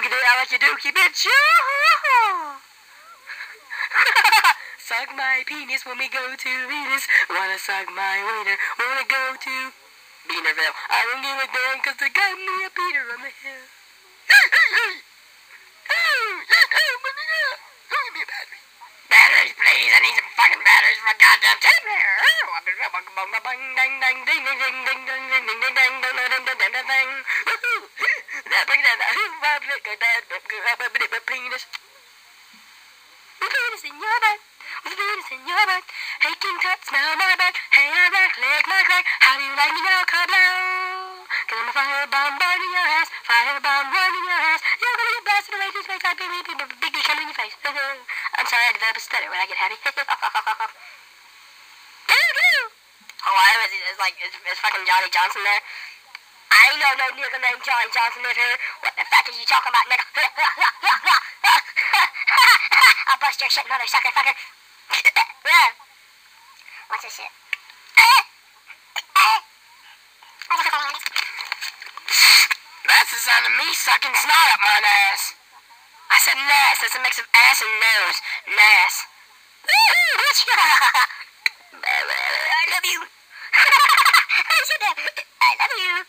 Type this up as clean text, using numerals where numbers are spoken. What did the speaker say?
dookie day, I like your dookie, bitch. Suck my penis when we go to Venus. Wanna suck my wiener, wanna go to Beanerville. I don't give a damn cause they got me a Peter on the hill. Batteries, please. I need some fucking batteries for a goddamn tape here. Penis. Penis in your butt. With penis in your butt. Hey, King Tut, smell my butt. Hey, I back, lick my crack. How do you like me now, Cablow? Cause I'm a firebomb burning your ass. Firebomb burning your ass. You're gonna get blasted away to space like big coming in your face. I'm sorry, I develop a stutter when I get happy. Oh, is fucking Johnny Johnson there? I ain't know no nigga named Johnny Johnson live here. What the fuck is you talking about, nigga? I'll bust your shit, mother sucker fucker. What's this shit? That's the sound of me sucking snot up my ass. I said nass. That's a mix of ass and nose. Nass. I love you. I said that. I love you.